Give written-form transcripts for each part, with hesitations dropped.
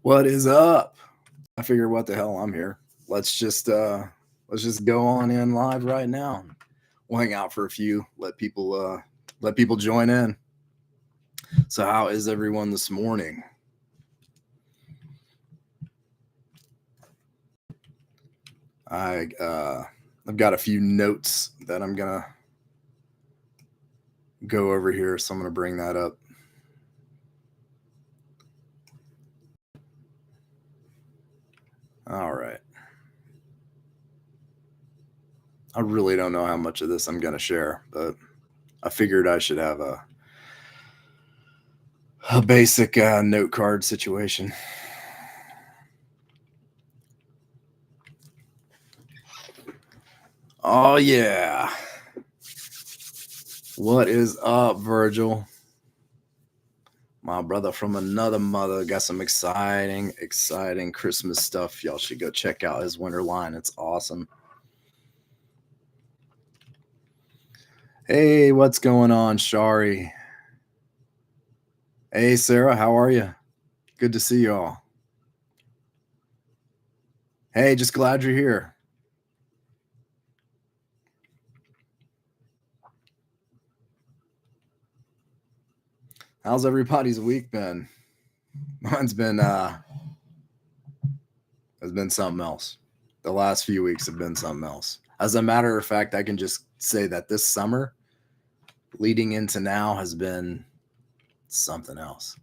What is up? I figure what the hell I'm here. Let's just go on in live right now. We'll hang out for a few, let people join in. So how is everyone this morning? I've got a few notes that I'm gonna go over here, so I'm gonna bring that up. All right. I really don't know how much of this I'm gonna share, but I figured I should have a basic note card situation. Oh yeah. What is up, Virgil? My brother from another mother got some exciting Christmas stuff. Y'all should go check out his winter line. It's awesome. Hey, what's going on, Shari? Hey, Sarah, how are you? Good to see y'all. Hey, just glad you're here. How's everybody's week been? Mine's been has been something else. The last few weeks have been something else. As a matter of fact, I can just say that this summer leading into now has been something else.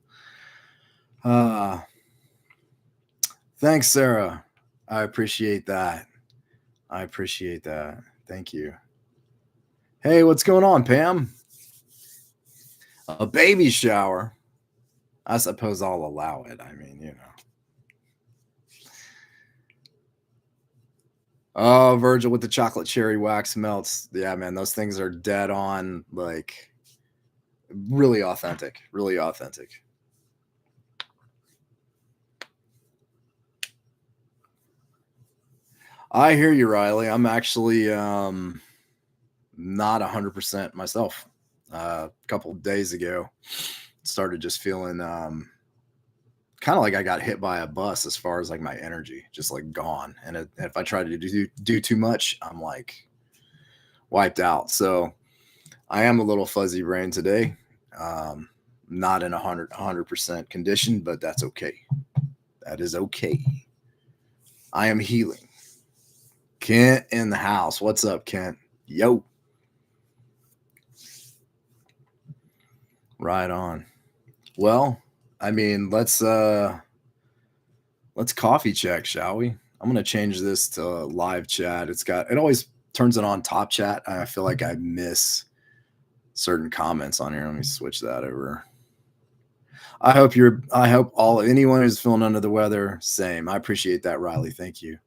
Thanks, Sarah. I appreciate that. Thank you. Hey, what's going on, Pam? A baby shower? I suppose I'll allow it. I mean, you know. Oh, Virgil with the chocolate cherry wax melts. Yeah, man, those things are dead on, like really authentic. Really authentic. I hear you, Riley. I'm actually not 100% myself. A couple of days ago, started just feeling kind of like I got hit by a bus as far as like my energy, just like gone. And if I try to do too much, I'm like wiped out. So I am a little fuzzy brain today. Not in 100% condition, but that's okay. That is okay. I am healing. Kent in the house. What's up, Kent? Yo. Right on. Well, I mean, let's coffee check, shall we? I'm gonna change this to live chat. It always turns it on top chat. I feel like I miss certain comments on here. Let me switch that over. I hope anyone who's feeling under the weather, same. I appreciate that, Riley. Thank you.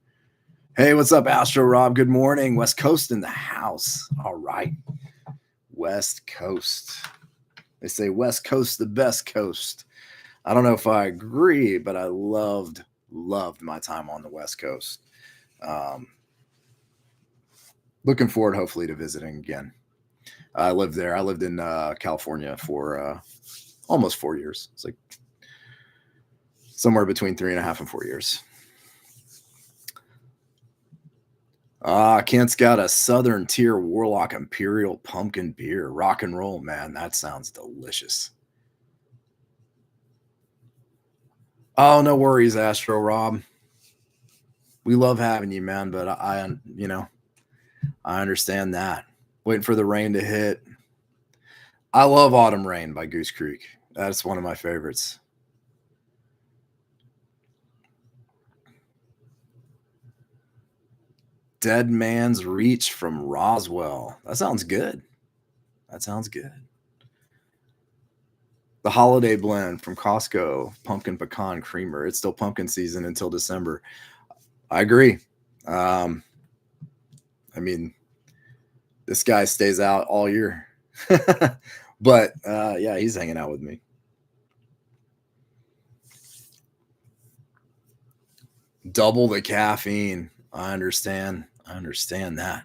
Hey, what's up, Astro Rob? Good morning. West Coast in the house. All right. West Coast. They say West Coast, the best coast. I don't know if I agree, but I loved my time on the West Coast. Looking forward, hopefully, to visiting again. I lived there. I lived in California for almost 4 years. It's like somewhere between 3.5 and 4 years. Kent's got a Southern Tier Warlock Imperial Pumpkin Beer. Rock and roll, man. That sounds delicious. Oh, no worries, Astro Rob. We love having you, man, but I understand that. Waiting for the rain to hit. I love Autumn Rain by Goose Creek. That's one of my favorites. Dead Man's Reach from Roswell. That sounds good. The Holiday Blend from Costco, Pumpkin Pecan Creamer. It's still pumpkin season until December. I agree. I mean, this guy stays out all year. But yeah, he's hanging out with me. Double the caffeine. I understand that.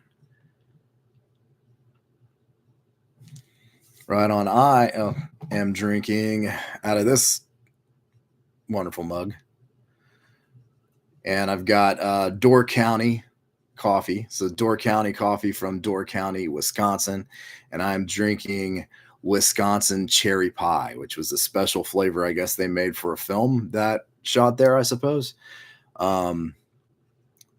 Right on. I am drinking out of this wonderful mug. And I've got Door County coffee. So Door County coffee from Door County, Wisconsin. And I'm drinking Wisconsin cherry pie, which was a special flavor, I guess they made for a film that shot there, I suppose. Um,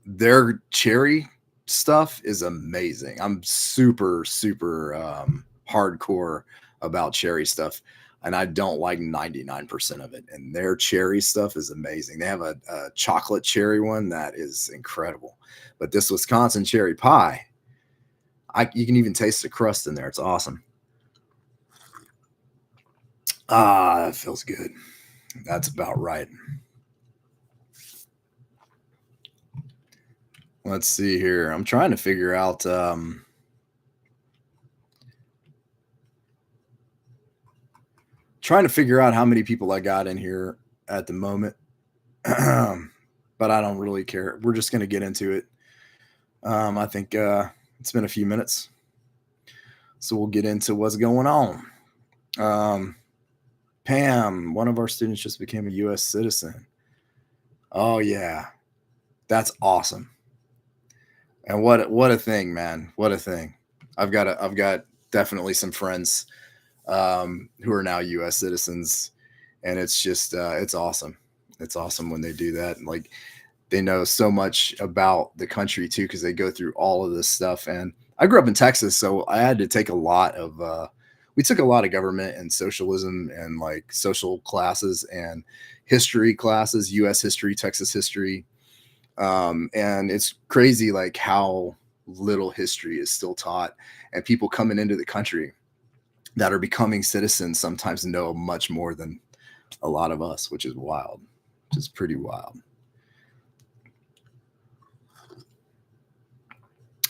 their cherry stuff is amazing. I'm super, super hardcore about cherry stuff. And I don't like 99% of it. And their cherry stuff is amazing. They have a chocolate cherry one that is incredible. But this Wisconsin cherry pie, you can even taste the crust in there. It's awesome. Ah, that feels good. That's about right. Let's see here. I'm trying to figure out how many people I got in here at the moment. But I don't really care. We're just going to get into it. I think it's been a few minutes. So we'll get into what's going on. Pam, one of our students just became a U.S. citizen. Oh, yeah. That's awesome. And what a thing, man. What a thing. I've got definitely some friends who are now U.S. citizens, and it's just it's awesome. It's awesome when they do that. And like, they know so much about the country too, because they go through all of this stuff. And I grew up in Texas, so I had to take a lot of we took a lot of government and socialism and like social classes and history classes, U.S. history, Texas history. And it's crazy like how little history is still taught, and people coming into the country that are becoming citizens sometimes know much more than a lot of us, which is wild, which is pretty wild.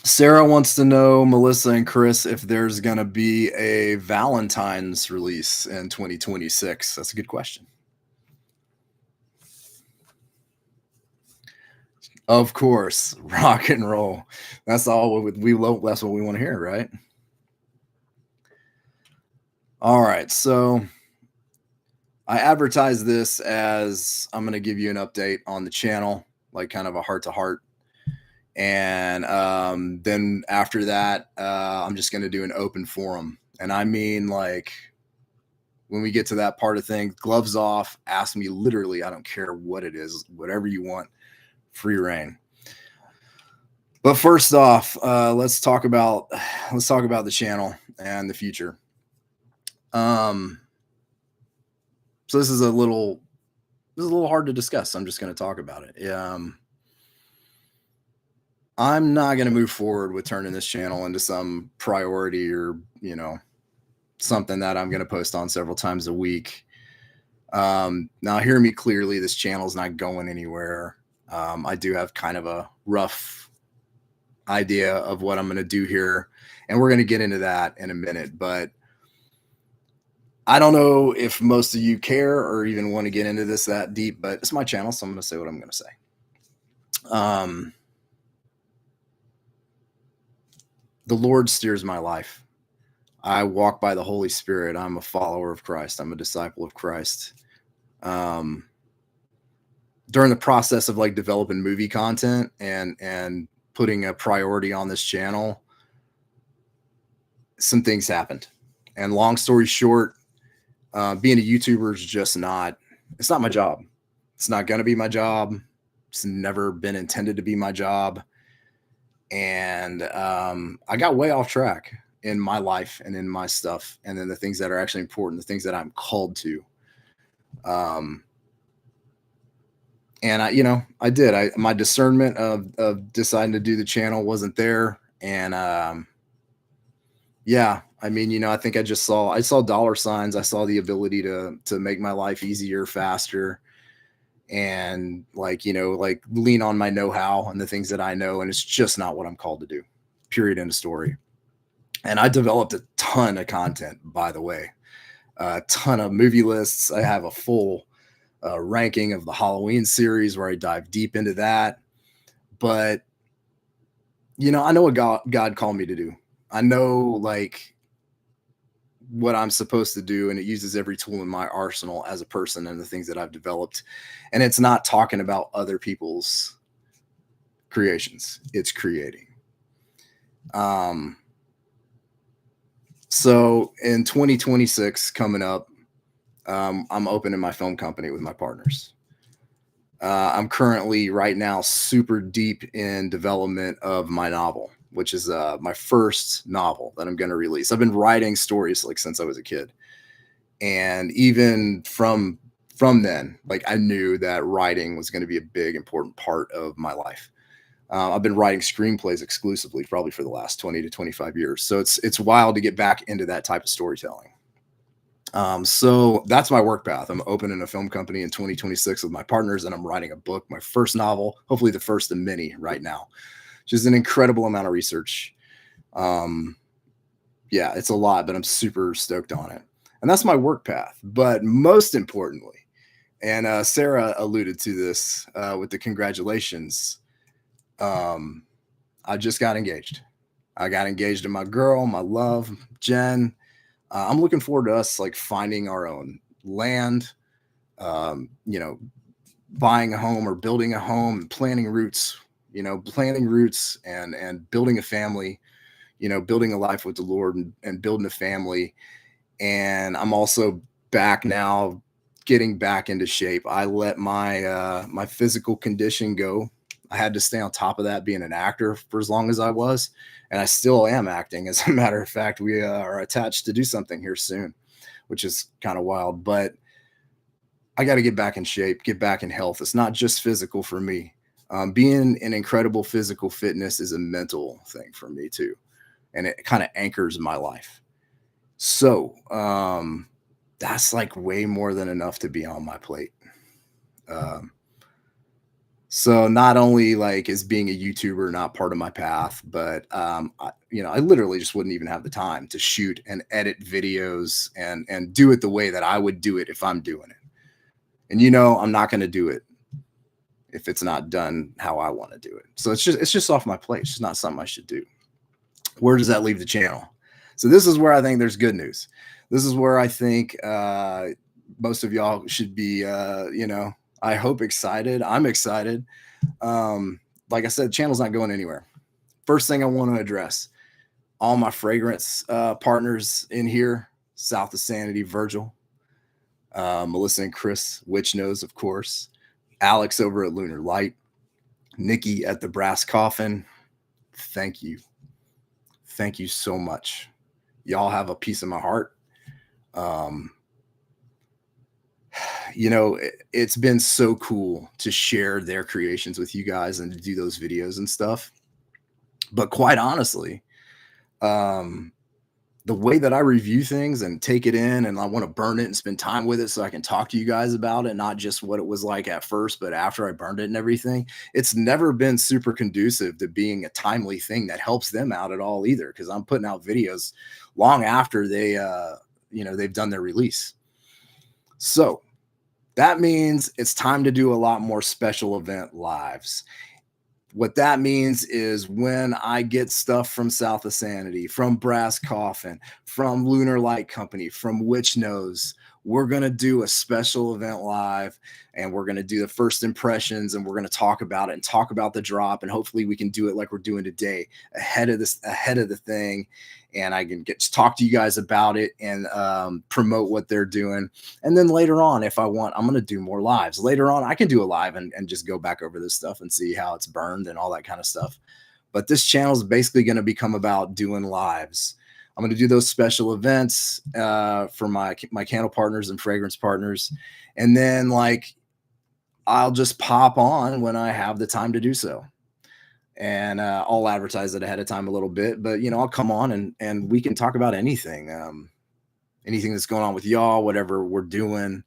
Sarah wants to know, Melissa and Chris, if there's going to be a Valentine's release in 2026. That's a good question. Of course, rock and roll. That's all that's what we want to hear, right? All right, so I advertise this as I'm going to give you an update on the channel, like kind of a heart to heart. And then after that, I'm just going to do an open forum. And I mean, like, when we get to that part of things, gloves off, ask me literally, I don't care what it is, whatever you want, free reign. But first off, let's talk about the channel and the future. So this is a little hard to discuss. I'm just going to talk about it. I'm not going to move forward with turning this channel into some priority or, something that I'm going to post on several times a week. Now hear me clearly. This channel is not going anywhere. I do have kind of a rough idea of what I'm going to do here, and we're going to get into that in a minute, but I don't know if most of you care or even want to get into this that deep, but it's my channel, so I'm going to say what I'm going to say. The Lord steers my life. I walk by the Holy Spirit. I'm a follower of Christ. I'm a disciple of Christ. During the process of like developing movie content and putting a priority on this channel, some things happened. And long story short, being a YouTuber is just it's not my job. It's not going to be my job. It's never been intended to be my job. And I got way off track in my life and in my stuff. And then the things that are actually important, the things that I'm called to. And I did. My discernment of deciding to do the channel wasn't there. And yeah, I mean, I think I saw dollar signs. I saw the ability to make my life easier, faster, and like lean on my know-how and the things that I know. And it's just not what I'm called to do. Period. End of story. And I developed a ton of content, by the way, a ton of movie lists. I have a full ranking of the Halloween series where I dive deep into that. But, I know what God called me to do. I know, like, what I'm supposed to do, and it uses every tool in my arsenal as a person and the things that I've developed. And it's not talking about other people's creations, it's creating. Um, so in 2026 coming up, I'm opening my film company with my partners. I'm currently right now super deep in development of my novel, which is my first novel that I'm going to release. I've been writing stories like since I was a kid, and even from then, like I knew that writing was going to be a big important part of my life. I've been writing screenplays exclusively, probably for the last 20 to 25 years. So it's wild to get back into that type of storytelling. So that's my work path. I'm opening a film company in 2026 with my partners, and I'm writing a book, my first novel, hopefully the first of many right now, which is an incredible amount of research. Yeah, it's a lot, but I'm super stoked on it. And that's my work path. But most importantly, and Sarah alluded to this with the congratulations. I just got engaged. I got engaged to my girl, my love, Jen. I'm looking forward to us like finding our own land, you know, buying a home or building a home and planting roots, and building a family, building a life with the Lord and building a family. And I'm also back now, getting back into shape. I let my physical condition go. I had to stay on top of that being an actor for as long as I was, and I still am acting. As a matter of fact, we are attached to do something here soon, which is kind of wild, but I got to get back in shape, get back in health. It's not just physical for me. Being in incredible physical fitness is a mental thing for me too, and it kind of anchors my life. So that's like way more than enough to be on my plate. Um, so not only like is being a YouTuber not part of my path, but I literally just wouldn't even have the time to shoot and edit videos and do it the way that I would do it if I'm doing it. And I'm not going to do it if it's not done how I want to do it. So it's just off my plate. It's just not something I should do. Where does that leave the channel? So this is where I think there's good news. This is where I think most of y'all should be, I hope excited. I'm excited. Like I said, the channel's not going anywhere. First thing I want to address, all my fragrance partners in here, South of Sanity, Virgil, Melissa and Chris, Witch Nose, of course, Alex over at Lunar Light, Nikki at the Brass Coffin. Thank you. Thank you so much. Y'all have a piece of my heart. It's been so cool to share their creations with you guys and to do those videos and stuff. But quite honestly, the way that I review things and take it in, and I want to burn it and spend time with it so I can talk to you guys about it, not just what it was like at first, but after I burned it and everything, it's never been super conducive to being a timely thing that helps them out at all either. Because I'm putting out videos long after they've done their release. So that means it's time to do a lot more special event lives. What that means is when I get stuff from South of Sanity, from Brass Coffin, from Lunar Light Company, from Witch Nose, we're going to do a special event live, and we're going to do the first impressions, and we're going to talk about it and talk about the drop. And hopefully we can do it like we're doing today, ahead of the thing. And I can get to talk to you guys about it and promote what they're doing. And then later on, if I want, I'm going to do more lives. Later on, I can do a live and just go back over this stuff and see how it's burned and all that kind of stuff. But this channel is basically going to become about doing lives. I'm going to do those special events for my candle partners and fragrance partners. And then I'll just pop on when I have the time to do so. And I'll advertise it ahead of time a little bit, but I'll come on and we can talk about anything, anything that's going on with y'all, whatever we're doing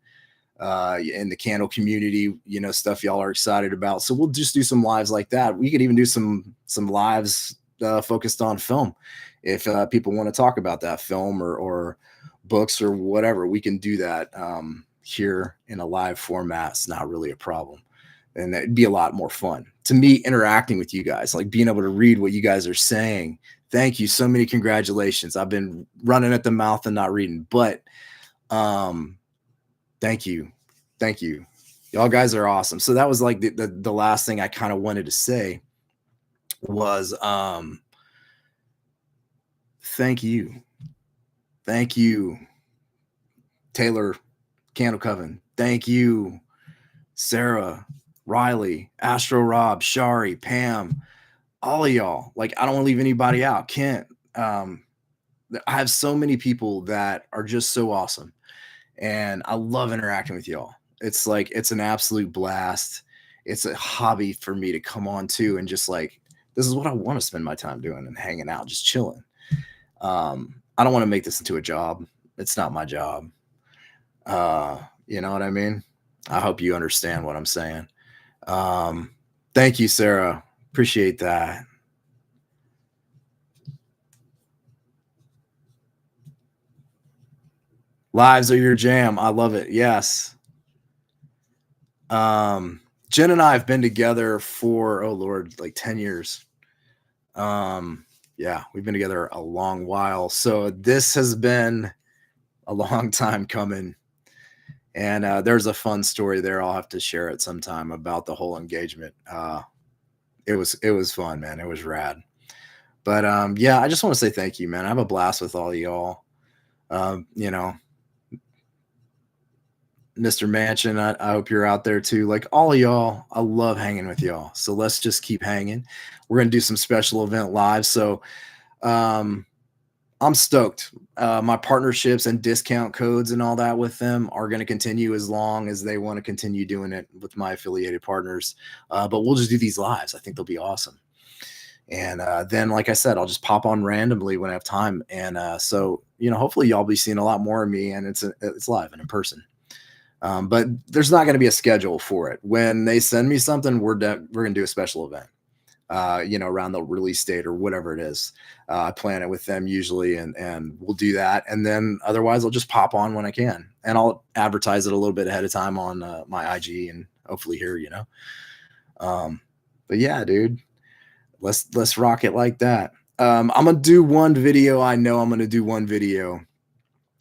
in the candle community, stuff y'all are excited about. So we'll just do some lives like that. We could even do some lives focused on film. If people want to talk about that film or books or whatever, we can do that here in a live format. It's not really a problem. And it'd be a lot more fun to me interacting with you guys, like being able to read what you guys are saying, Thank you. So many congratulations. I've been running at the mouth and not reading, but um, thank you. Thank you. Y'all guys are awesome. So that was like the last thing I kind of wanted to say was thank you. Thank you, Taylor Candle Coven. Thank you, Sarah, Riley, Astro Rob, Shari, Pam, all of y'all. Like, I don't want to leave anybody out. Kent. I have so many people that are just so awesome. And I love interacting with y'all. It's like it's an absolute blast. It's a hobby for me to come on to and just like this is what I want to spend my time doing and hanging out, just chilling. I don't want to make this into a job. It's not my job. You know what I mean? I hope you understand what I'm saying. Thank you, Sarah. Appreciate that. Lives are your jam. I love it. Yes. Jen and I have been together for, oh Lord, like 10 years. Yeah, we've been together a long while. So this has been a long time coming. And there's a fun story there. I'll have to share it sometime about the whole engagement. It was fun, man. It was rad. But yeah, I just want to say thank you, man. I have a blast with all of y'all. You know, Mr. Mansion, I hope you're out there too. Like all of y'all, I love hanging with y'all. So let's just keep hanging. We're gonna do some special event live. So I'm stoked. My partnerships and discount codes and all that with them are going to continue as long as they want to continue doing it with my affiliated partners. But we'll just do these lives. I think they'll be awesome. And then, like I said, I'll just pop on randomly when I have time. And so, you know, hopefully y'all be seeing a lot more of me and it's live and in person. But there's not going to be a schedule for it. When they send me something, we're going to do a special event. You know, around the release date or whatever it is. I plan it with them usually and we'll do that. And then otherwise I'll just pop on when I can and I'll advertise it a little bit ahead of time on my IG and hopefully here, you know. But yeah, dude, let's rock it like that. I'm going to do one video. I know I'm going to do one video,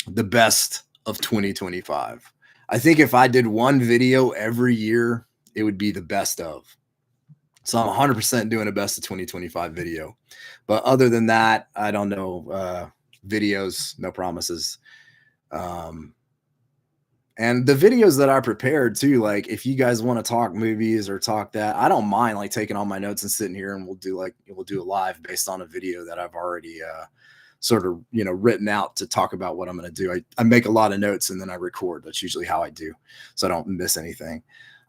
the best of 2025. I think if I did one video every year, it would be the best of. So I'm 100% doing a best of 2025 video. But other than that, I don't know. Videos, no promises. And the videos that I prepared too, like if you guys want to talk movies or talk that, I don't mind like taking all my notes and sitting here and we'll do a live based on a video that I've already sort of, you know, written out to talk about what I'm going to do. I make a lot of notes and then I record. That's usually how I do. So I don't miss anything.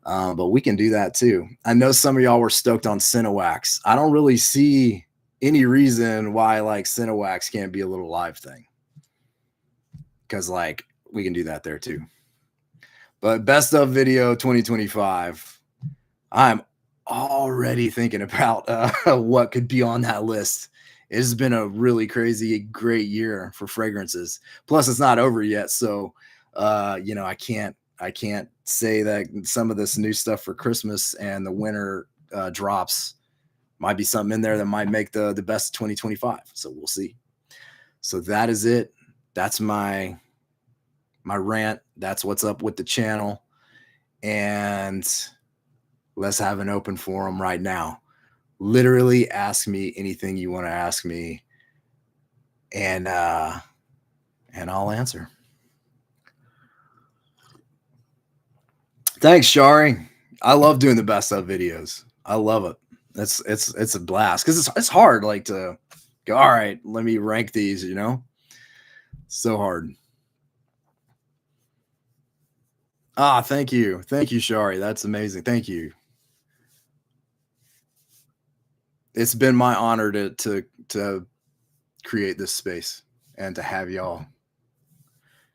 But we can do that too. I know some of y'all were stoked on Cinewax. I don't really see any reason why like Cinewax can't be a little live thing. Because like we can do that there too. But best of video 2025. I'm already thinking about what could be on that list. It has been a really crazy, great year for fragrances. Plus, it's not over yet. So, you know, I can't say that some of this new stuff for Christmas and the winter drops might be something in there that might make the best 2025. So we'll see. So that is it. That's my rant. That's what's up with the channel. And let's have an open forum right now. Literally ask me anything you want to ask me. And I'll answer. Thanks, Shari. I love doing the best of videos. I love it. It's a blast because it's hard like to go, all right, let me rank these, you know. So hard. Thank you, Shari. That's amazing. Thank you. It's been my honor to create this space and to have y'all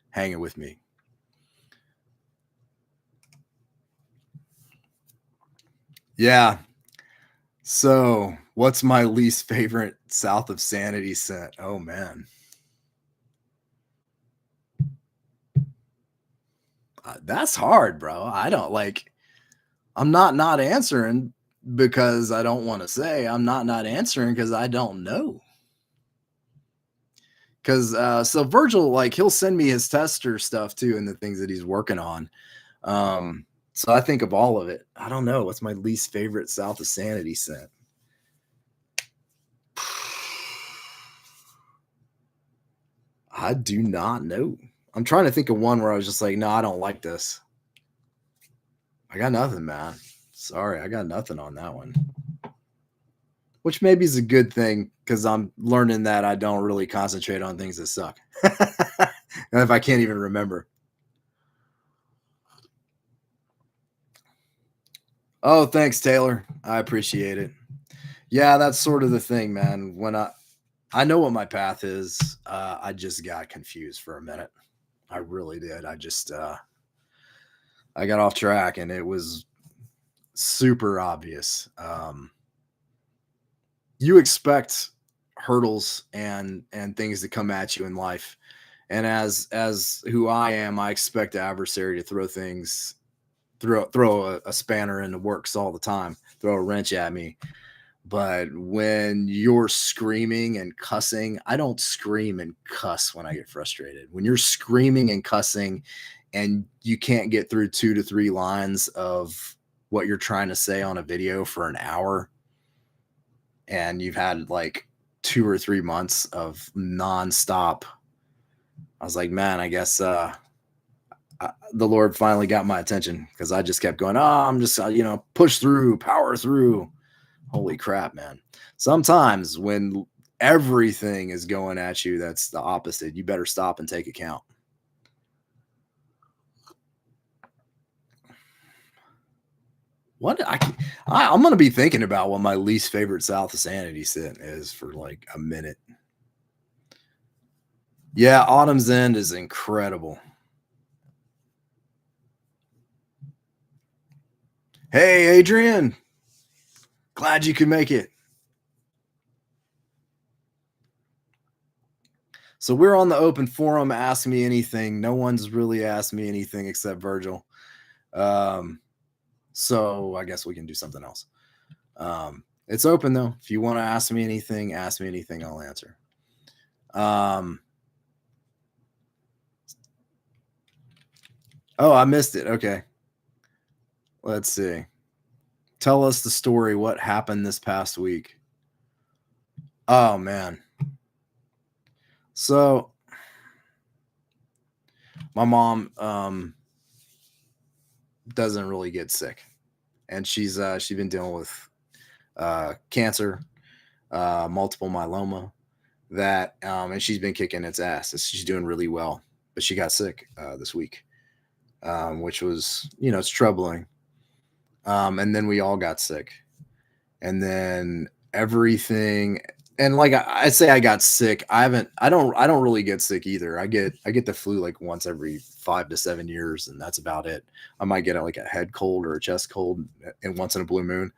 hanging with me. Yeah. So, what's my least favorite South of Sanity scent? Oh man. That's hard, bro. I don't like I'm not answering because I don't want to say. I'm not answering because I don't know. Because so Virgil, like, he'll send me his tester stuff too, and the things that he's working on. So I think of all of it. I don't know what's my least favorite South of Sanity scent. I do not know. I'm trying to think of one where I was just like, no, I don't like this. I got nothing, man. Sorry, I got nothing on that one. Which maybe is a good thing because I'm learning that I don't really concentrate on things that suck. And if I can't even remember. Oh, thanks, Taylor. I appreciate it. Yeah, that's sort of the thing, man. When I know what my path is, I just got confused for a minute. I really did. I got off track and it was super obvious. You expect hurdles and things to come at you in life, and as who I am, I expect the adversary to throw things, throw a spanner in the works all the time, throw a wrench at me. But when you're screaming and cussing, I don't scream and cuss when I get frustrated. When you're screaming and cussing and you can't get through 2 to 3 lines of what you're trying to say on a video for an hour, and you've had like 2 or 3 months of nonstop, I was like, man, I guess the Lord finally got my attention because I just kept going, oh, I'm just, push through, power through. Holy crap, man. Sometimes when everything is going at you, that's the opposite. You better stop and take account. I'm going to be thinking about what my least favorite South of Sanity scent is for like a minute. Yeah, Autumn's End is incredible. Hey, Adrian. Glad you could make it. So we're on the open forum. Ask me anything. No one's really asked me anything except Virgil. So I guess we can do something else. It's open though. If you want to ask me anything, I'll answer. Oh, I missed it. Okay. Let's see. Tell us the story. What happened this past week? Oh man. So my mom doesn't really get sick, and she's been dealing with cancer, multiple myeloma, that and she's been kicking its ass. She's doing really well, but she got sick this week, which was, it's troubling. And then we all got sick, and then everything. And like I say, I got sick. I don't really get sick either. I get the flu like once every 5 to 7 years, and that's about it. I might get like a head cold or a chest cold, and once in a blue moon.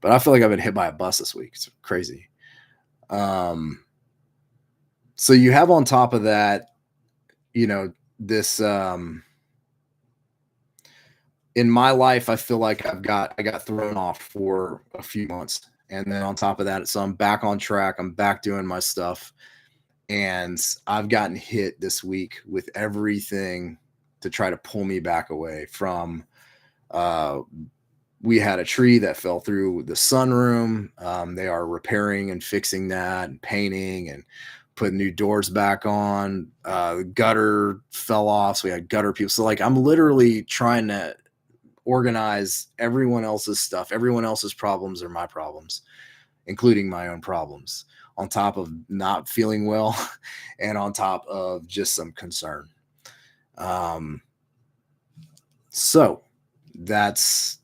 But I feel like I've been hit by a bus this week. It's crazy. So you have on top of that, this in my life, I feel like I got thrown off for a few months. And then on top of that, so I'm back on track. I'm back doing my stuff. And I've gotten hit this week with everything to try to pull me back away from we had a tree that fell through the sunroom. They are repairing and fixing that and painting and putting new doors back on. The gutter fell off, so we had gutter people. So like I'm literally trying to organize everyone else's stuff. Everyone else's problems are my problems, including my own problems, on top of not feeling well and on top of just some concern. So that's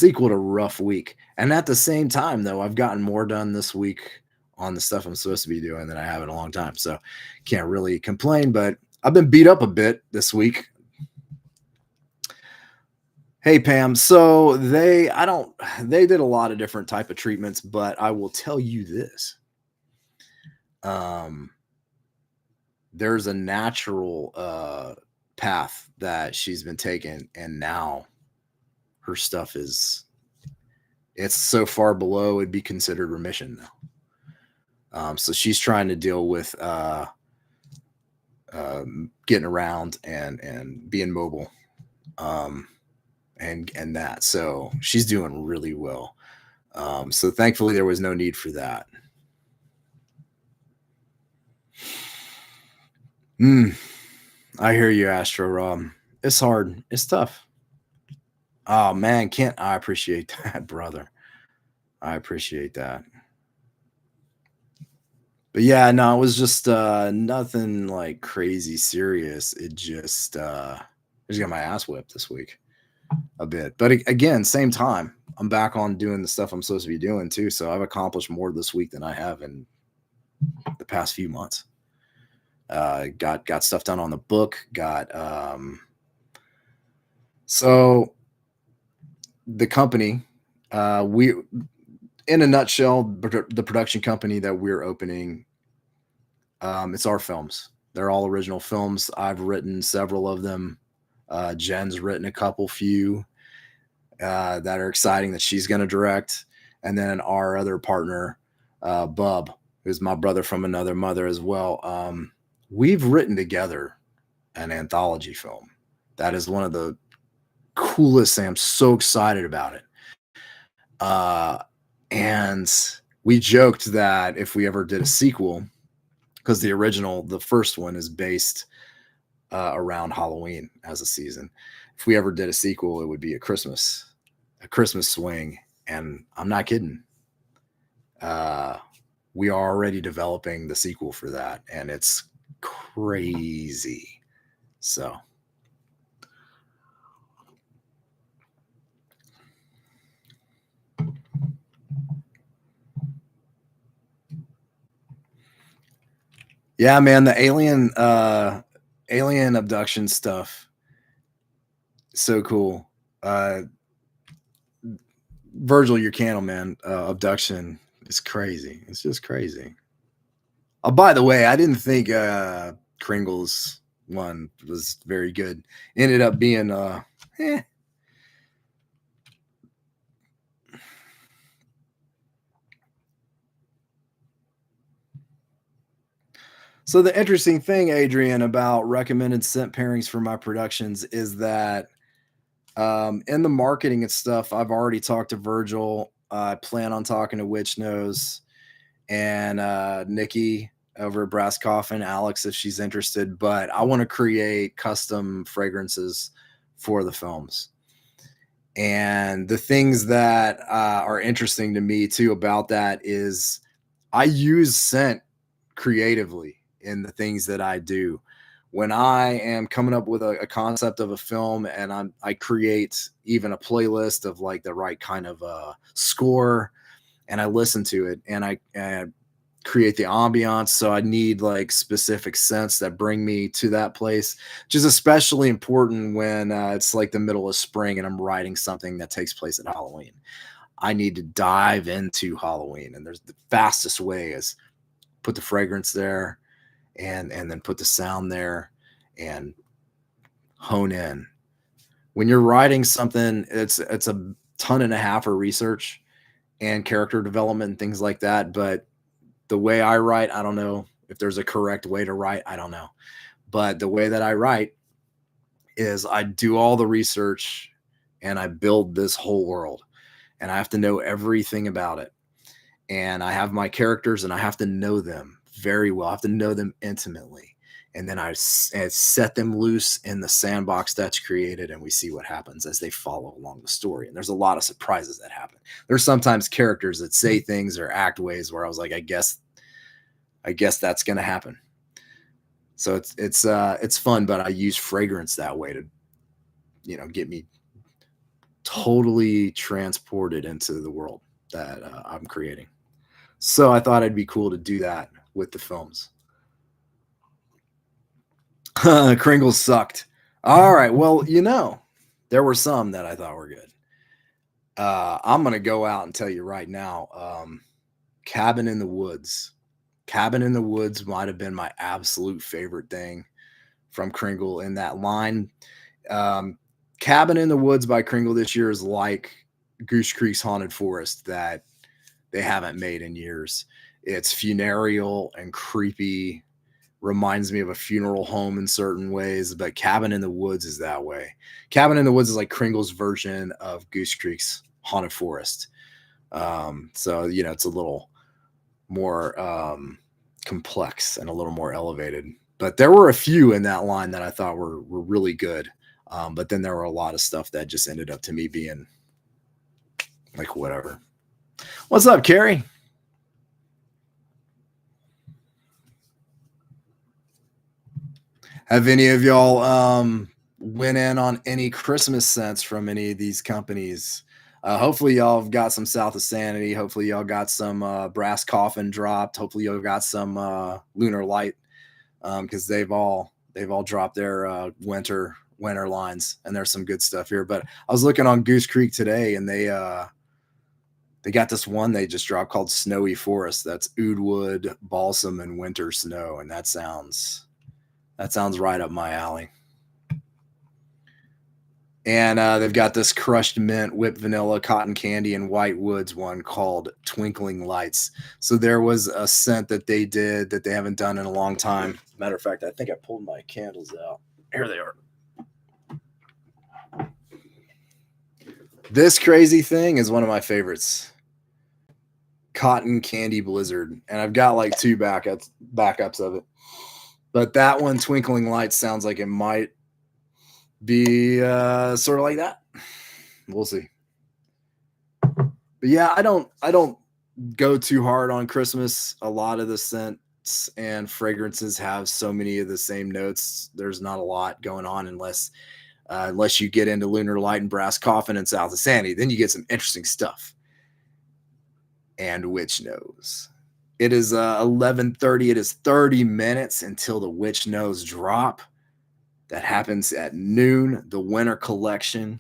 equal to rough week. And at the same time, though, I've gotten more done this week on the stuff I'm supposed to be doing than I have in a long time. So can't really complain, but I've been beat up a bit this week. Hey, Pam. So they did a lot of different type of treatments, but I will tell you this. There's a natural path that she's been taking, and now her stuff it's so far below it'd be considered remission now. So she's trying to deal with getting around and being mobile, um, and that. So she's doing really well. So thankfully, there was no need for that. Mm, I hear you, Astro Rob. It's hard. It's tough. Oh man, can't I appreciate that, brother? I appreciate that. But yeah, no, it was just nothing like crazy serious. It just I just got my ass whipped this week a bit. But again, same time, I'm back on doing the stuff I'm supposed to be doing too. So I've accomplished more this week than I have in the past few months. Got stuff done on the book. Got so the company, we in a nutshell, the production company that we're opening, it's our films. They're all original films. I've written several of them. Jen's written a couple few that are exciting that she's going to direct. And then our other partner, Bub, who's my brother from another mother as well. We've written together an anthology film. That is one of the coolest things. I'm so excited about it. And we joked that if we ever did a sequel, because the first one is based around Halloween as a season. If we ever did a sequel, it would be a Christmas swing. And I'm not kidding. We are already developing the sequel for that, and it's crazy. So yeah, man, the alien abduction stuff, so cool. Virgil, your candle man, abduction is crazy. It's just crazy. By the way, I didn't think Kringle's one was very good. Ended up being eh. So the interesting thing, Adrian, about recommended scent pairings for my productions is that in the marketing and stuff, I've already talked to Virgil. I plan on talking to Witch Nose and Nikki over at Brass Coffin, Alex, if she's interested. But I want to create custom fragrances for the films. And the things that are interesting to me too about that is I use scent creatively in the things that I do. When I am coming up with a concept of a film and I create even a playlist of like the right kind of score, and I listen to it and I create the ambiance. So I need like specific scents that bring me to that place, which is especially important when it's like the middle of spring and I'm writing something that takes place at Halloween. I need to dive into Halloween, and there's the fastest way is put the fragrance there and then put the sound there and hone in. When you're writing something, it's a ton and a half of research and character development and things like that. But the way I write, I don't know if there's a correct way to write. I don't know. But the way that I write is I do all the research and I build this whole world, and I have to know everything about it. And I have my characters and I have to know them very well. I have to know them intimately. And then I set them loose in the sandbox that's created, and we see what happens as they follow along the story. And there's a lot of surprises that happen. There's sometimes characters that say things or act ways where I was like, I guess that's going to happen. So it's fun, but I use fragrance that way to, get me totally transported into the world that I'm creating. So I thought it'd be cool to do that with the films. Kringles sucked. All right. Well, there were some that I thought were good. I'm going to go out and tell you right now, Cabin in the Woods. Cabin in the Woods might have been my absolute favorite thing from Kringle in that line. Cabin in the Woods by Kringle this year is like Goose Creek's Haunted Forest that they haven't made in years. It's funereal and creepy, reminds me of a funeral home in certain ways, but Cabin in the Woods is that way. Cabin in the Woods is like Kringle's version of Goose Creek's Haunted Forest. So, you know, it's a little more complex and a little more elevated. But there were a few in that line that I thought were really good. But then there were a lot of stuff that just ended up to me being like, whatever. What's up, Carrie? Have any of y'all went in on any Christmas scents from any of these companies? Hopefully y'all have got some South of Sanity. Hopefully y'all got some Brass Coffin dropped. Hopefully y'all got some Lunar Light, because they've all dropped their winter lines, and there's some good stuff here. But I was looking on Goose Creek today, and they got this one they just dropped called Snowy Forest. That's oud wood, balsam, and winter snow, and that sounds right up my alley. And they've got this crushed mint, whipped vanilla, cotton candy, and white woods one called Twinkling Lights. So there was a scent that they did that they haven't done in a long time. Matter of fact, I think I pulled my candles out. Here they are. This crazy thing is one of my favorites. Cotton Candy Blizzard. And I've got like 2 backups of it. But that one, Twinkling Lights, sounds like it might be sort of like that. We'll see. But yeah, I don't go too hard on Christmas. A lot of the scents and fragrances have so many of the same notes. There's not a lot going on unless you get into Lunar Light and Brass Coffin and South of Sandy. Then you get some interesting stuff. And Witch Nose. It is 11:30. It is 30 minutes until the Witch Nose drop. That happens at noon, the winter collection.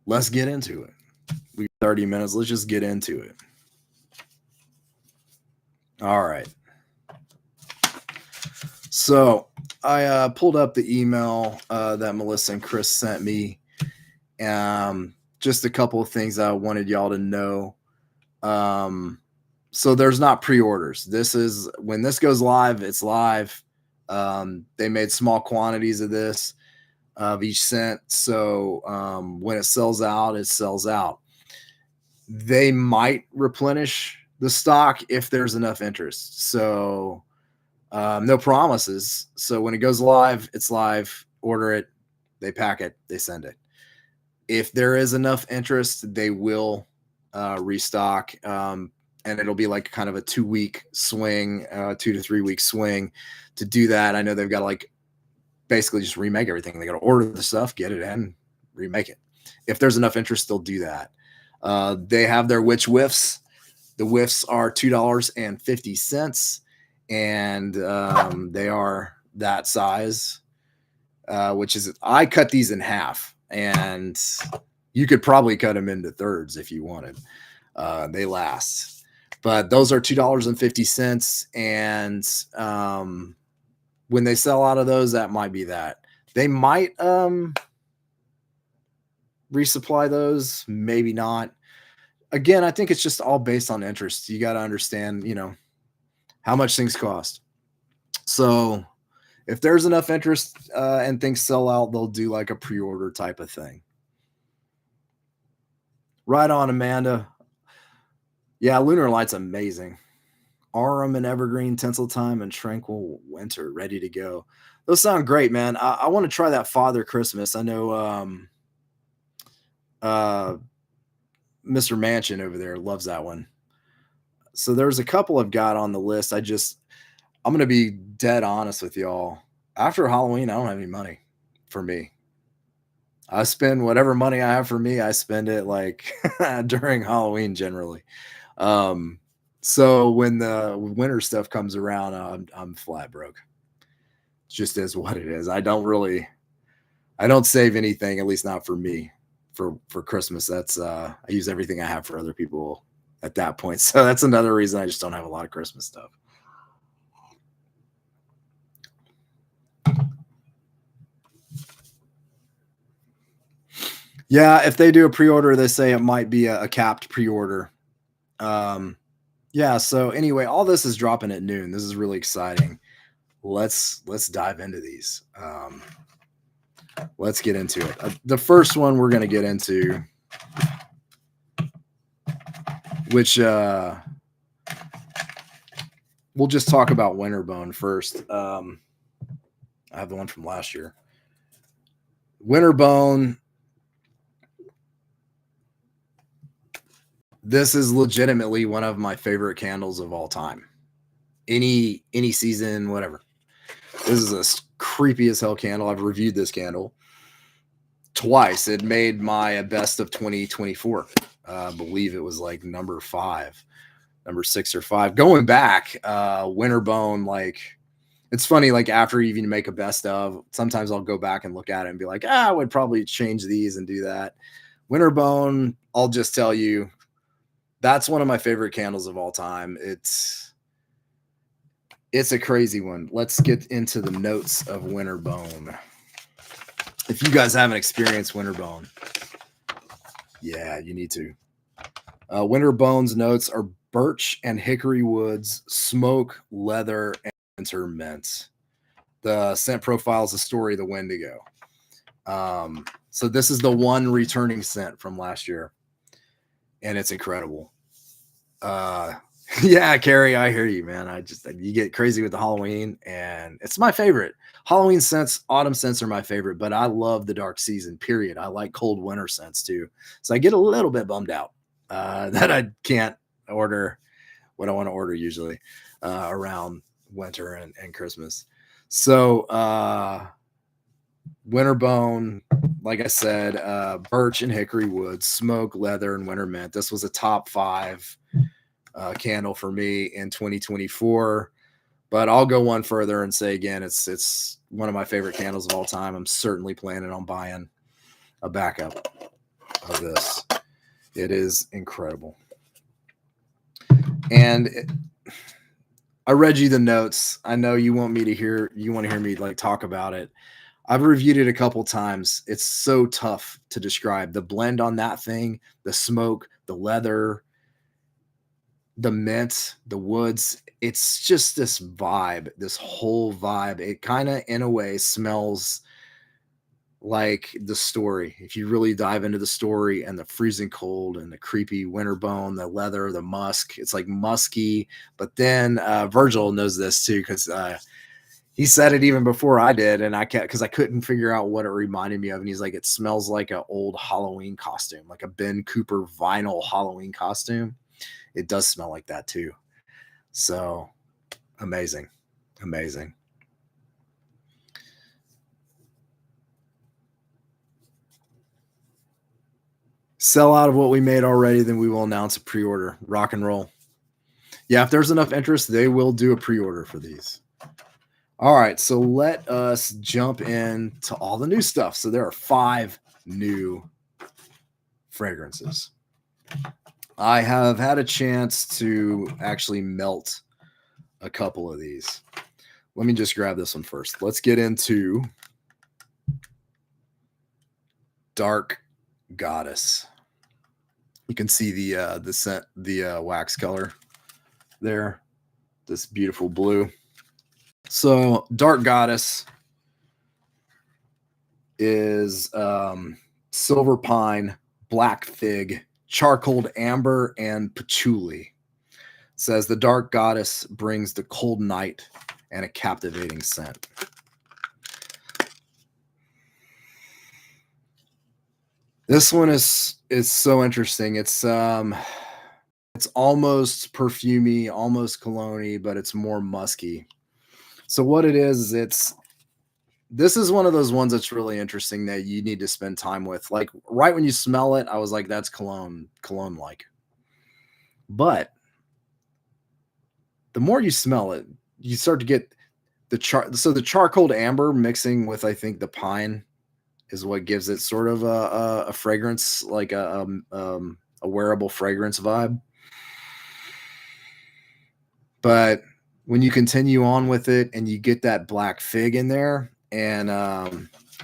Let's get into it. We have 30 minutes. Let's just get into it. All right. So I pulled up the email that Melissa and Chris sent me. Just a couple of things I wanted y'all to know. So there's not pre-orders. This is when this goes live, it's live. They made small quantities of this, of each scent. So when it sells out, it sells out. They might replenish the stock if there's enough interest. So no promises. So when it goes live, it's live. Order it. They pack it. They send it. If there is enough interest, they will restock. And it'll be like kind of a 2-week swing, 2 to 3 week swing to do that. I know they've got to like basically just remake everything. They got to order the stuff, get it in, remake it. If there's enough interest, they'll do that. They have their witch whiffs. The whiffs are $2.50, and they are that size, which is, I cut these in half, and you could probably cut them into thirds if you wanted. They last. But those are $2.50, and when they sell out of those, that might be that. They might resupply those, maybe not. Again, I think it's just all based on interest. You got to understand, you know, how much things cost. So if there's enough interest and things sell out, they'll do like a pre-order type of thing. Right on, Amanda. Yeah, Lunar Light's amazing. Aurum and Evergreen, Tinseltime, and Tranquil Winter, ready to go. Those sound great, man. I want to try that Father Christmas. I know Mr. Mansion over there loves that one. So there's a couple I've got on the list. I'm going to be dead honest with y'all. After Halloween, I don't have any money for me. I spend whatever money I have for me, I spend it like during Halloween generally. So when the winter stuff comes around, I'm flat broke. It just is what it is. I don't save anything, at least not for me, for Christmas. That's I use everything I have for other people at that point. So that's another reason I just don't have a lot of Christmas stuff. Yeah, if they do a pre-order, they say it might be a capped pre-order. Yeah, so anyway, all this is dropping at noon. This is really exciting. Let's dive into these. Let's get into it. The first one we're going to get into, which we'll just talk about WinterBone first. I have the one from last year. WinterBone. This is legitimately one of my favorite candles of all time. Any season, whatever. This is a creepy as hell candle. I've reviewed this candle twice. It made my best of 2024. I believe it was like number 5, number 6 or 5. Going back, WinterBone, like, it's funny, like after you even make a best of, sometimes I'll go back and look at it and be like, I would probably change these and do that. WinterBone, I'll just tell you, that's one of my favorite candles of all time. It's a crazy one. Let's get into the notes of WinterBone. If you guys haven't experienced WinterBone, yeah, you need to. WinterBone's notes are birch and hickory woods, smoke, leather, and winter mint. The scent profile is the story of the Wendigo. So this is the one returning scent from last year, and it's incredible. Yeah, Carrie, I hear you, man. You get crazy with the Halloween, and it's my favorite. Halloween scents, autumn scents are my favorite, but I love the dark season, period. I like cold winter scents too. So I get a little bit bummed out that I can't order what I want to order usually around winter and Christmas. So WinterBone, like I said, birch and hickory wood, smoke, leather, and winter mint. This was a top 5 candle for me in 2024. But I'll go one further and say again, it's one of my favorite candles of all time. I'm certainly planning on buying a backup of this. It is incredible. And I read you the notes. I know you want to hear me like talk about it. I've reviewed it a couple times. It's so tough to describe. The blend on that thing, the smoke, the leather, the mint, the woods, it's just this vibe, this whole vibe. It kind of, in a way, smells like the story. If you really dive into the story and the freezing cold and the creepy WinterBone, the leather, the musk, it's like musky. But then Virgil knows this too, because he said it even before I did, and I can't, because I couldn't figure out what it reminded me of. And he's like, it smells like an old Halloween costume, like a Ben Cooper vinyl Halloween costume. It does smell like that too. So amazing. Sell out of what we made already, then we will announce a pre-order. Rock and roll. Yeah, if there's enough interest, they will do a pre-order for these. All right, so let us jump into all the new stuff. So there are 5 new fragrances. I have had a chance to actually melt a couple of these. Let me just grab this one first. Let's get into Dark Goddess. You can see the scent, the wax color there. This beautiful blue. So Dark Goddess is silver pine, black fig, charcoal amber, and patchouli. It says the Dark Goddess brings the cold night and a captivating scent. This one is so interesting. It's almost perfumey, almost cologne-y, but it's more musky. So what it is this is one of those ones that's really interesting that you need to spend time with. Like right when you smell it, I was like, that's cologne-like. But the more you smell it, you start to get the charcoal amber mixing with, I think, the pine is what gives it sort of a fragrance, like a wearable fragrance vibe. But when you continue on with it and you get that black fig in there, and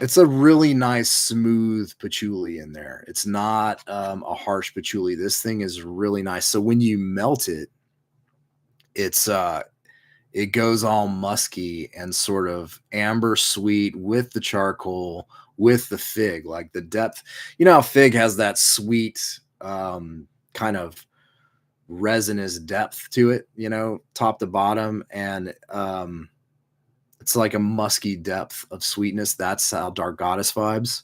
it's a really nice smooth patchouli in there. It's not a harsh patchouli. This thing is really nice. So when you melt it, It's it goes all musky and sort of amber sweet with the charcoal, with the fig, like the depth. You know how fig has that sweet kind of resinous depth to it, you know, top to bottom, and it's like a musky depth of sweetness. That's how Dark Goddess vibes.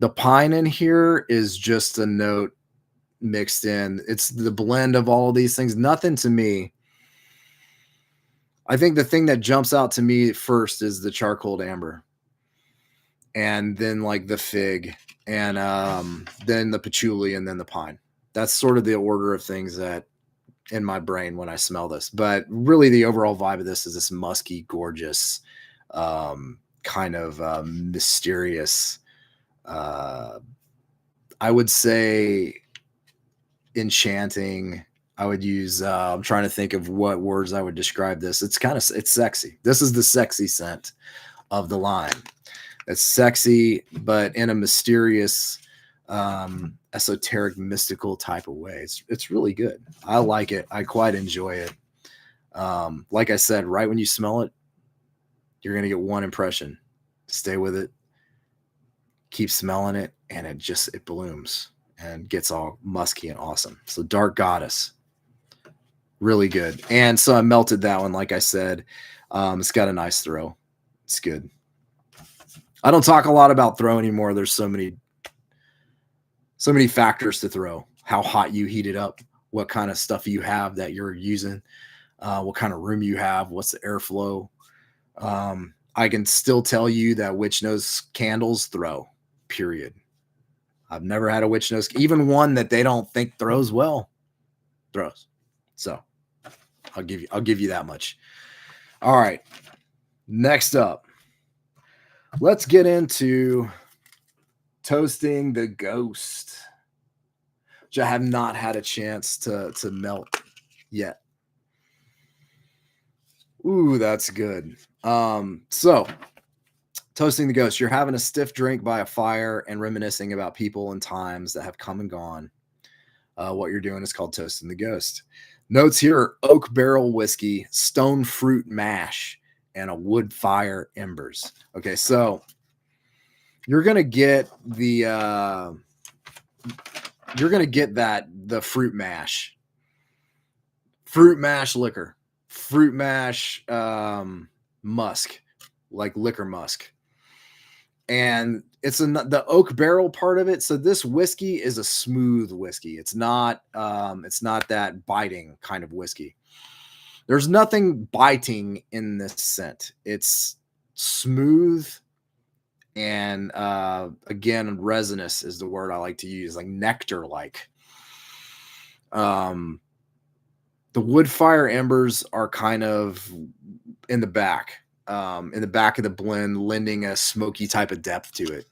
The pine in here is just a note mixed in. It's the blend of all of these things. Nothing to me. I think the thing that jumps out to me first is the charcoal amber, and then like the fig, and then the patchouli, and then the pine. That's sort of the order of things that in my brain when I smell this. But really, the overall vibe of this is this musky, gorgeous, kind of mysterious. I would say enchanting. I would use. I'm trying to think of what words I would describe this. It's sexy. This is the sexy scent of the lime. It's sexy, but in a mysterious, esoteric, mystical type of way. It's really good. I like it. I quite enjoy it. Like I said, right when you smell it, you're gonna get one impression. Stay with it. Keep smelling it, and it blooms and gets all musky and awesome. So Dark Goddess, really good. And so I melted that one, like I said. It's got a nice throw. It's good. I don't talk a lot about throw anymore. There's so many factors to throw. How hot you heat it up, what kind of stuff you have that you're using, what kind of room you have, what's the airflow. I can still tell you that witch nose candles throw, period. I've never had a witch nose, even one that they don't think throws well, throws. So I'll give you that much. All right. Next up, let's get into toasting the ghost, which I have not had a chance to melt yet. Ooh, that's good. So toasting the ghost, you're having a stiff drink by a fire and reminiscing about people and times that have come and gone. What you're doing is called toasting the ghost. Notes here are oak barrel whiskey, stone fruit mash, and a wood fire embers. Okay, so you're gonna get the fruit mash liquor, fruit mash musk, like liquor musk, and it's the oak barrel part of it. So this whiskey is a smooth whiskey. It's not that biting kind of whiskey. There's nothing biting in this scent. It's smooth. And again, resinous is the word I like to use, like nectar like. The wood fire embers are kind of in the back of the blend, lending a smoky type of depth to it.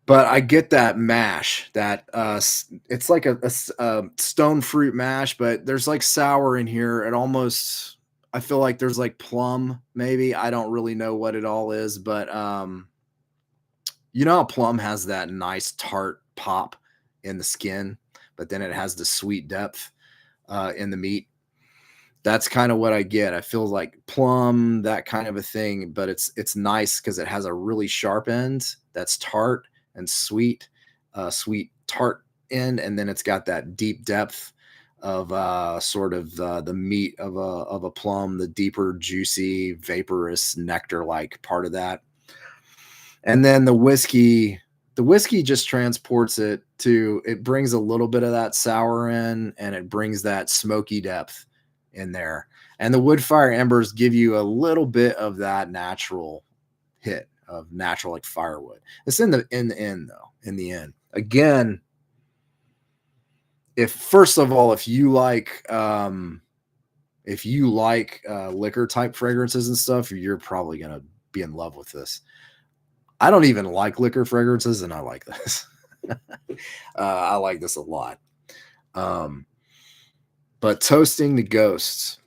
But I get that mash, that it's like a stone fruit mash, but there's like sour in here. I feel like there's like plum, maybe. I don't really know what it all is, but you know how plum has that nice tart pop in the skin, but then it has the sweet depth in the meat. That's kind of what I get. I feel like plum, that kind of a thing, but it's nice because it has a really sharp end that's tart and sweet tart end, and then it's got that deep depth of sort of the meat of a plum, the deeper, juicy, vaporous nectar like part of that. And then the whiskey just transports it it brings a little bit of that sour in, and it brings that smoky depth in there. And the wood fire embers give you a little bit of that natural hit of natural like firewood. It's in the end though. In the end, again, if you like liquor type fragrances and stuff, you're probably gonna be in love with this. I don't even like liquor fragrances, and I like this. I like this a lot. But toasting the ghosts,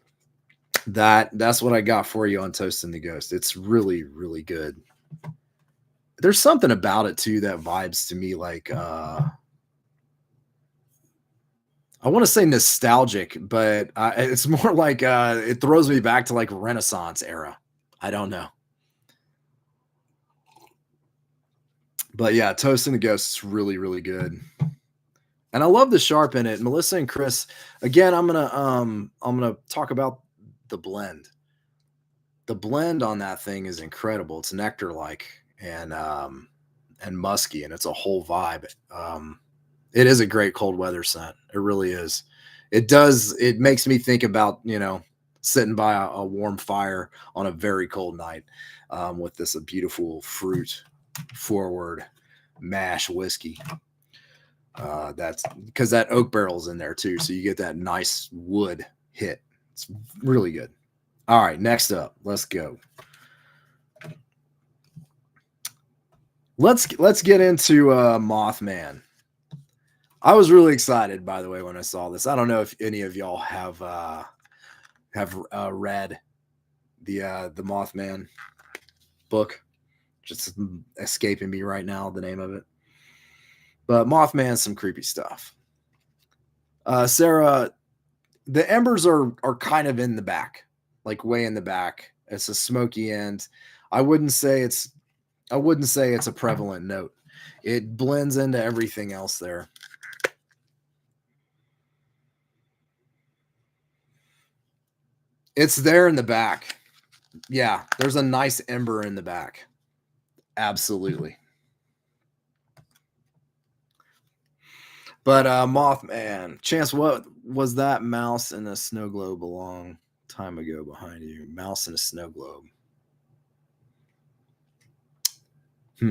that's what I got for you on toasting the ghost. It's really, really good. There's something about it too that vibes to me like I want to say nostalgic, but it's more like it throws me back to like Renaissance era. I don't know. But yeah, Toast and the Ghost is really, really good. And I love the sharp in it. Melissa and Chris, again, I'm gonna talk about the blend. The blend on that thing is incredible. It's nectar like and musky, and it's a whole vibe. It is a great cold weather scent. It really is. It makes me think about, sitting by a warm fire on a very cold night, with this a beautiful fruit forward mash whiskey. That's because that oak barrel's in there too, so you get that nice wood hit. It's really good. All right, next up, let's go. Let's get into Mothman. I was really excited, by the way, when I saw this. I don't know if any of y'all have read the Mothman book. Just escaping me right now, the name of it. But Mothman's some creepy stuff. Sarah, the embers are kind of in the back, like way in the back. It's a smoky end. I wouldn't say it's a prevalent note. It blends into everything else there. It's there in the back. Yeah, there's a nice ember in the back. Absolutely. But Mothman, Chance, what was that mouse in a snow globe a long time ago behind you? Mouse in a snow globe. I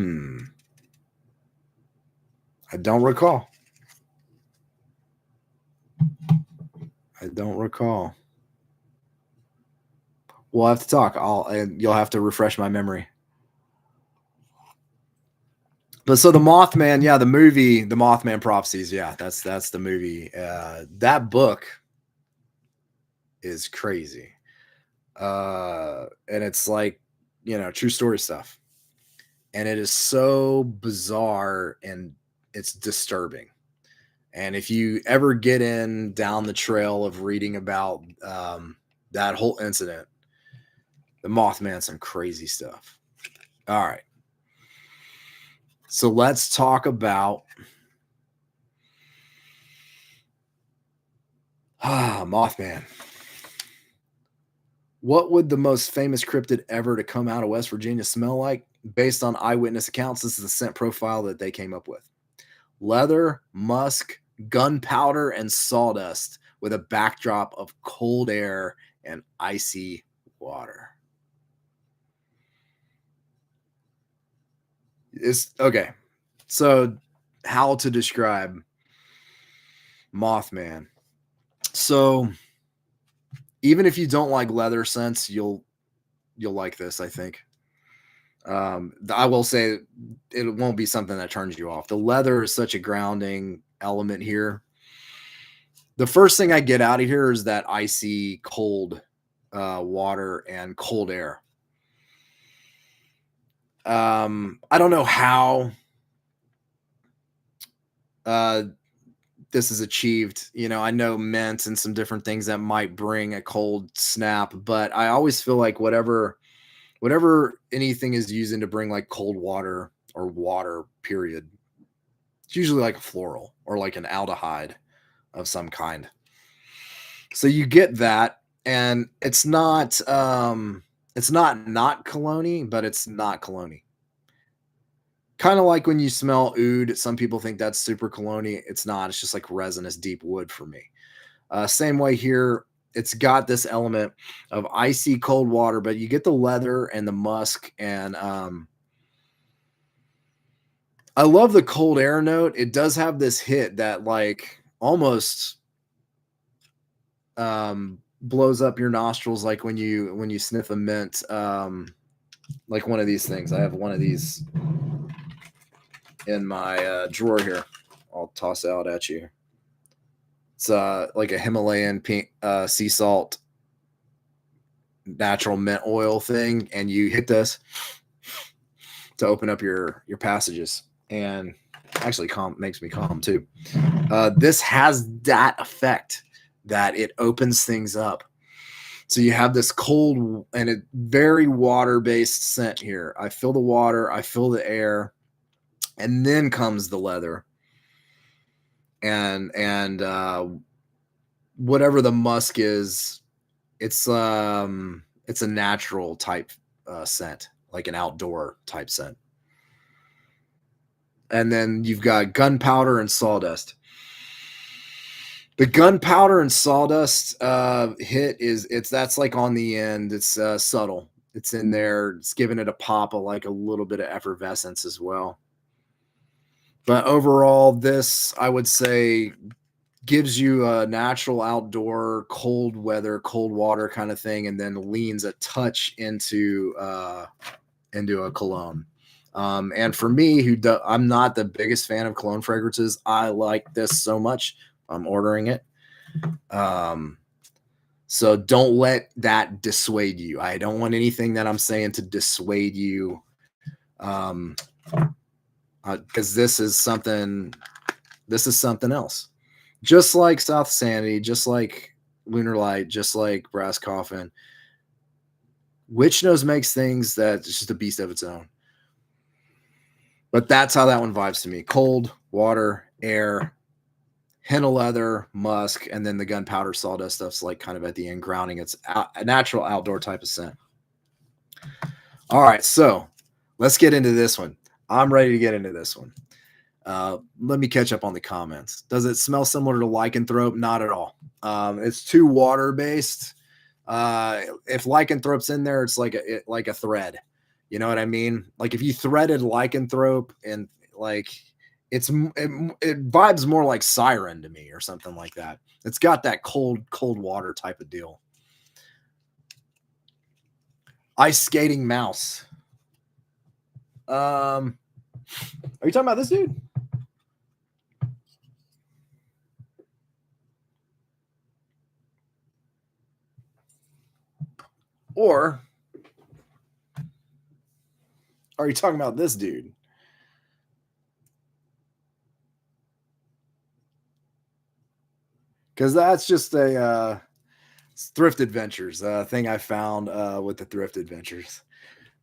don't recall. We'll have to talk. You'll have to refresh my memory. But so the Mothman, yeah, the movie, the Mothman Prophecies, yeah, that's the movie. That book is crazy. And it's like, true story stuff. And it is so bizarre and it's disturbing. And if you ever get in down the trail of reading about that whole incident, the Mothman, some crazy stuff. All right. So let's talk about Mothman. What would the most famous cryptid ever to come out of West Virginia smell like? Based on eyewitness accounts, this is the scent profile that they came up with. Leather, musk, gunpowder, and sawdust with a backdrop of cold air and icy water. It's okay. So how to describe Mothman? So even if you don't like leather scents, you'll like this, I think. I will say it won't be something that turns you off. The leather is such a grounding element here. The first thing I get out of here is that icy cold water and cold air. I don't know how this is achieved. I know mint and some different things that might bring a cold snap, but I always feel like whatever anything is using to bring like cold water or water, period, it's usually like a floral or like an aldehyde of some kind. So you get that, and it's not cologne, but it's not cologne. Kind of like when you smell oud, some people think that's super cologne. It's not. It's just like resinous deep wood for me. Same way here. It's got this element of icy cold water, but you get the leather and the musk. And I love the cold air note. It does have this hit that like almost blows up your nostrils, like when you sniff a mint, like one of these things. I have one of these in my drawer here. I'll toss out at you. It's like a Himalayan pink sea salt natural mint oil thing, and you hit this to open up your passages, and Actually, makes me calm too. This has that effect that it opens things up. So you have this cold and a very water-based scent here. I feel the water, I feel the air, and then comes the leather. And whatever the musk is, it's a natural type scent, like an outdoor type scent. And then you've got gunpowder and sawdust. The gunpowder and sawdust hit that's like on the end. It's subtle. It's in there. It's giving it a pop of like a little bit of effervescence as well. But overall, this, I would say, gives you a natural outdoor cold weather, cold water kind of thing, and then leans a touch into a cologne. And for me, I'm not the biggest fan of cologne fragrances. I like this so much. I'm ordering it. So don't let that dissuade you. I don't want anything that I'm saying to dissuade you. Because this is something else. Just like South Sanity, just like Lunar Light, just like Brass Coffin. Witch Nose makes things that's just a beast of its own. But that's how that one vibes to me. Cold, water, air, hint of leather, musk, and then the gunpowder sawdust stuff's like kind of at the end grounding. It's a natural outdoor type of scent. All right, so let's get into this one. I'm ready to get into this one. Let me catch up on the comments. Does it smell similar to lycanthrope? Not at all. It's too water-based. If lycanthrope's in there, it's like a thread. You know what I mean? Like if you threaded lycanthrope and like it vibes more like Siren to me or something like that. It's got that cold water type of deal. Ice skating mouse. Are you talking about this dude? Or are you talking about this dude? Because that's just a Thrift Adventures thing I found with the Thrift Adventures.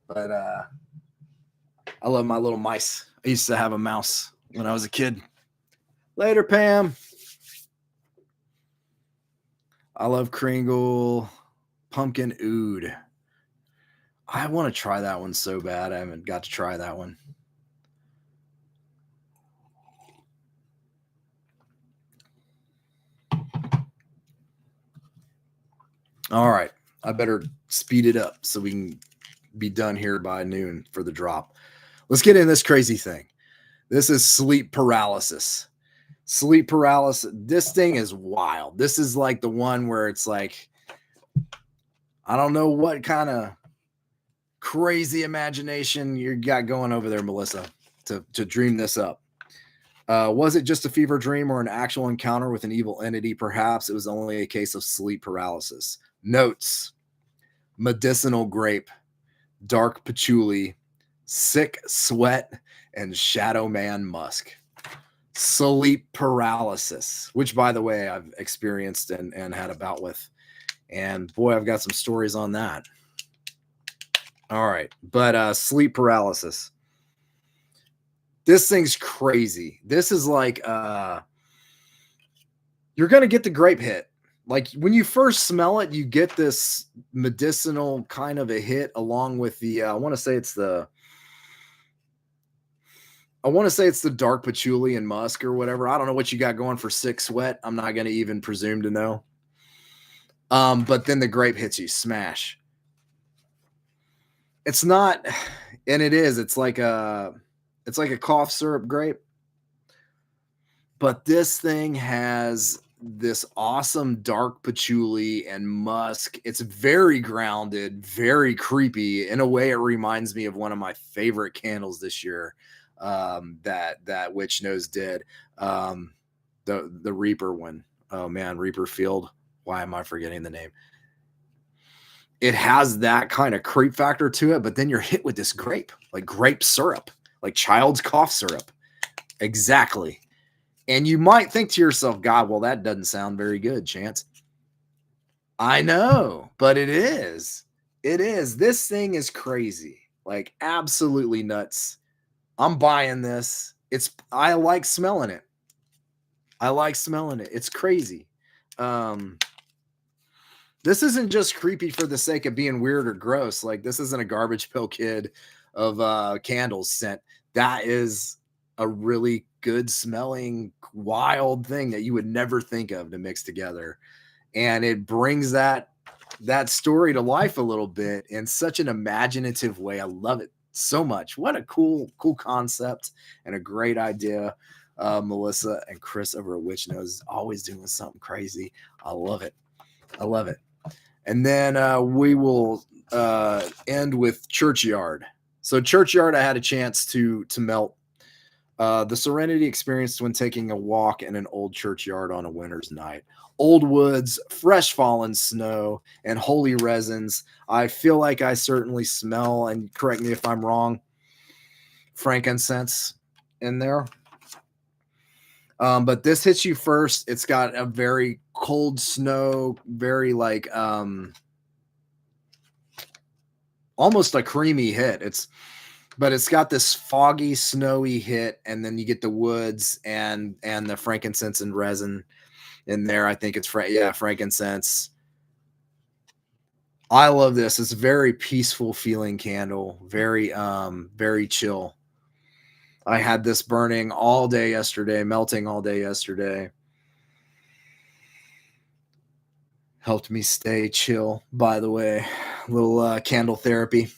But I love my little mice. I used to have a mouse when I was a kid. Later, Pam. I love Kringle. Pumpkin Oud. I want to try that one so bad. I haven't got to try that one. All right. I better speed it up so we can be done here by noon for the drop. Let's get in this crazy thing. This is sleep paralysis. Sleep paralysis. This thing is wild. This is like the one where it's like, I don't know what kind of crazy imagination you got going over there, Melissa, to dream this up. Was it just a fever dream or an actual encounter with an evil entity? Perhaps it was only a case of sleep paralysis. Notes: medicinal grape, dark patchouli, sick sweat, and shadow man musk. Sleep paralysis, which, by the way, I've experienced and had a bout with. And boy, I've got some stories on that. All right. But sleep paralysis. This thing's crazy. This is like you're going to get the grape hit. Like when you first smell it, you get this medicinal kind of a hit along with the I want to say it's the dark patchouli and musk or whatever. I don't know what you got going for sick sweat. I'm not going to even presume to know. But then the grape hits you, smash. It's not, and it is. It's like a cough syrup grape. But this thing has this awesome dark patchouli and musk. It's very grounded, very creepy. In a way, it reminds me of one of my favorite candles this year. That Witch Nose did. The Reaper one. Oh man, Reaper Field. Why am I forgetting the name? It has that kind of creep factor to it, but then you're hit with this grape, like grape syrup, like child's cough syrup. Exactly. And you might think to yourself, God, well, that doesn't sound very good, Chance. I know, but it is. It is. This thing is crazy. Like absolutely nuts. I'm buying this. I like smelling it. I like smelling it. It's crazy. Um this isn't just creepy for the sake of being weird or gross. Like this isn't a garbage pail kid of candles scent. That is a really good smelling wild thing that you would never think of to mix together. And it brings that story to life a little bit in such an imaginative way. I love it so much. What a cool concept and a great idea. Melissa and Chris over at Witch Knows always doing something crazy. I love it. I love it. And then we will end with Churchyard. So Churchyard, I had a chance to melt. The serenity experienced when taking a walk in an old churchyard on a winter's night. Old woods, fresh fallen snow, and holy resins. I feel like I certainly smell, and correct me if I'm wrong, frankincense in there. But this hits you first. It's got a very cold snow, very like almost a creamy hit. But it's got this foggy, snowy hit, and then you get the woods and the frankincense and resin in there. I think it's frankincense. I love this. It's a very peaceful feeling candle, very chill. I had this burning all day yesterday, melting all day yesterday. Helped me stay chill, by the way. A little candle therapy.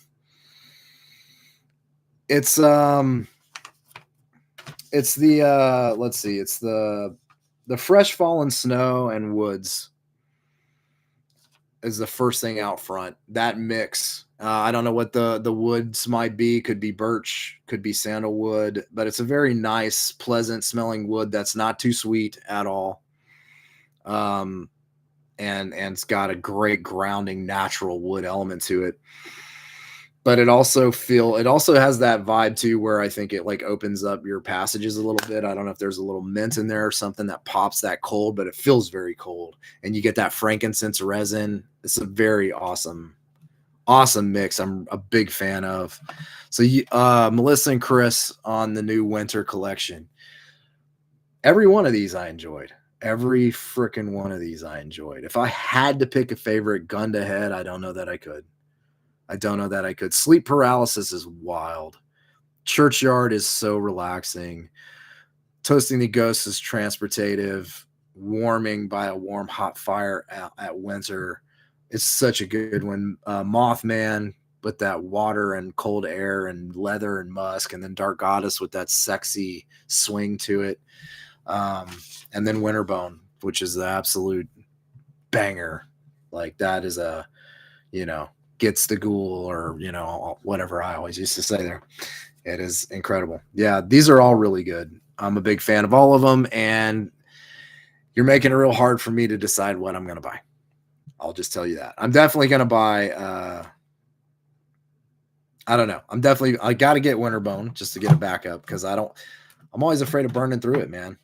It's the let's see, it's the fresh fallen snow and woods is the first thing out front. That mix, I don't know what the woods might be. Could be birch, could be sandalwood, but it's a very nice, pleasant smelling wood that's not too sweet at all. And it's got a great grounding natural wood element to it. But it also has that vibe too, where I think it like opens up your passages a little bit. I don't know if there's a little mint in there or something that pops that cold, but it feels very cold. And you get that frankincense resin. It's a very awesome mix. I'm a big fan of. So Melissa and Chris on the new winter collection. Every one of these I enjoyed. Every freaking one of these I enjoyed. If I had to pick a favorite gun to head, I don't know that I could. Sleep Paralysis is wild. Churchyard is so relaxing. Toasting the Ghost is transportative. Warming by a warm, hot fire at winter. It's such a good one. Mothman with that water and cold air and leather and musk. And then Dark Goddess with that sexy swing to it. And then WinterBone, which is the absolute banger. Like that is a, gets the ghoul, or whatever I always used to say there. It is incredible. Yeah, these are all really good. I'm a big fan of all of them, and you're making it real hard for me to decide what I'm going to buy. I'll just tell you that. I'm definitely going to buy I don't know. I got to get WinterBone just to get a backup, because I'm always afraid of burning through it, man.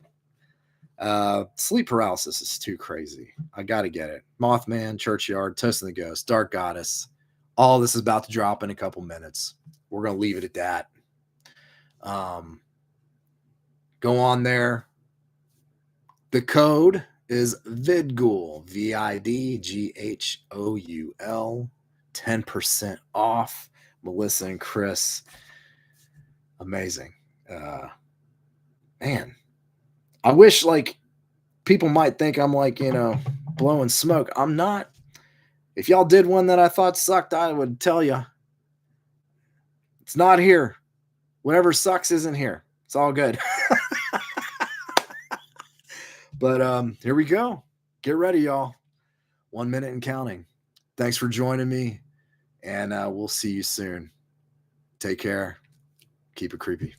Sleep Paralysis is too crazy. I got to get it. Mothman, Churchyard, Toasting the Ghost, Dark Goddess. All this is about to drop in a couple minutes. We're going to leave it at that. Go on there. The code is VIDGHOUL, VIDGHOUL, 10% off. Melissa and Chris. Amazing. Man, I wish like people might think I'm like, blowing smoke. I'm not. If y'all did one that I thought sucked, I would tell you. It's not here. Whatever sucks isn't here. It's all good. But here we go. Get ready, y'all. 1 minute and counting. Thanks for joining me, and we'll see you soon. Take care. Keep it creepy.